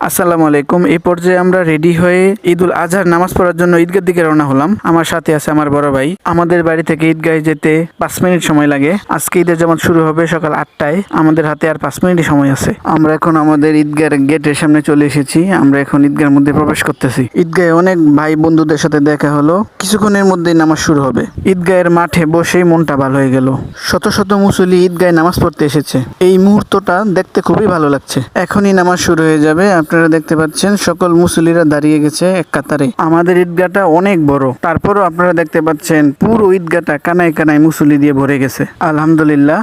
আসসালামু আলাইকুম। এই পর্যায়ে আমরা রেডি হয়ে ঈদুল আজহার নামাজ পড়ার জন্য ঈদগার দিকে রওনা হলাম। আমার সাথে আছে আমার বড় ভাই। আমাদের বাড়ি থেকে ঈদগাহে যেতে 5 মিনিট সময় লাগে। আজকে ঈদের জামাত শুরু হবে সকাল 8টায়। আমাদের হাতে আর 5 মিনিট সময় আছে। আমরা এখন আমাদের ঈদগার গেটের সামনে চলে এসেছি। আমরা এখন ঈদগার মধ্যে প্রবেশ করতেছি। ঈদগাহে অনেক ভাই বন্ধুদের সাথে দেখা হলো। কিছুক্ষণের মধ্যেই নামাজ শুরু হবে। ঈদগাহের মাঠে বসেই মনটা ভালো হয়ে গেল। শত শত মুসল্লি ঈদগাহে নামাজ পড়তে এসেছে। এই মুহূর্তটা দেখতে খুবই ভালো লাগছে। এখনই নামাজ শুরু হয়ে যাবে। আপনারা দেখতে পাচ্ছেন সকল মুসল্লিরা দাঁড়িয়ে গেছে এক কাতারে। আমাদের ঈদগাহটা অনেক বড়, তারপরও আপনারা দেখতে পাচ্ছেন পুরো ঈদগাহটা কানায় কানায় মুসল্লি দিয়ে ভরে গেছে। আলহামদুলিল্লাহ,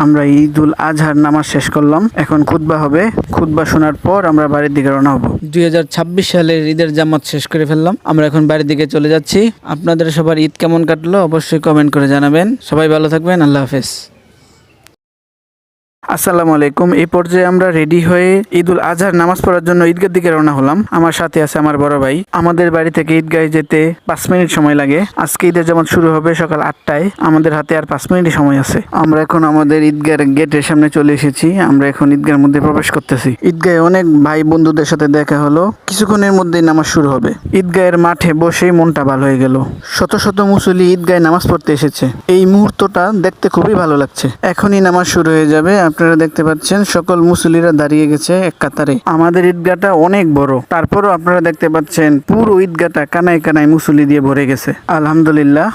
আমরা ঈদুল আজহার নামাজ শেষ করলাম। এখন খুতবা হবে। খুতবা শোনার পর আমরা বাড়ির দিকে রওনা হব। 2026 সালের ঈদের জামাত শেষ করে ফেললাম। আমরা এখন বাড়ির দিকে চলে যাচ্ছি। আপনাদের সবার ঈদ কেমন কাটলো অবশ্যই কমেন্ট করে জানাবেন। সবাই ভালো থাকবেন। আল্লাহ হাফেজ। আসসালামু আলাইকুম। এই পর্যায়ে আমরা রেডি হয়ে ঈদুল আজহার নামাজ পড়ার জন্য ঈদগার দিকে রওনা হলাম। আমার সাথে আছে আমার বড় ভাই। আমাদের বাড়ি থেকে ঈদগাহে যেতে 5 মিনিট সময় লাগে। আজকে ঈদের জামাত শুরু হবে সকাল 8টায়। আমাদের হাতে আর 5 মিনিট সময় আছে। আমরা এখন আমাদের ঈদগার গেটের সামনে চলে এসেছি। আমরা এখন ঈদগার মধ্যে প্রবেশ করতেছি। ঈদগাহে অনেক ভাই বন্ধুদের সাথে দেখা হলো। কিছুক্ষণের মধ্যেই নামাজ শুরু হবে। ঈদগাহের মাঠে বসেই মনটা ভালো হয়ে গেল। শত শত মুসল্লি ঈদগাহে নামাজ পড়তে এসেছে। এই মুহূর্তটা দেখতে খুবই ভালো লাগছে। এখনই নামাজ শুরু হয়ে যাবে। আপনারা দেখতে পাচ্ছেন সকল মুসল্লিরা দাঁড়িয়ে গেছে এক কাতারে। আমাদের ঈদগাহটা অনেক বড়, তারপরও আপনারা দেখতে পাচ্ছেন পুরো ঈদগাহটা কানায় কানায় মুসল্লি দিয়ে ভরে গেছে। আলহামদুলিল্লাহ,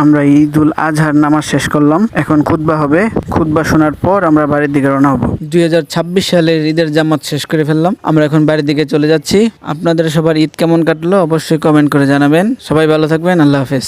আমরা ঈদুল আজহার নামাজ শেষ করলাম। এখন খুতবা হবে। খুতবা শোনার পর আমরা বাড়ির দিকে রওনা হব। 2026 সালের ঈদের জামাত শেষ করে ফেললাম। আমরা এখন বাড়ির দিকে চলে যাচ্ছি। আপনাদের সবার ঈদ কেমন কাটলো অবশ্যই কমেন্ট করে জানাবেন। সবাই ভালো থাকবেন। আল্লাহ হাফেজ।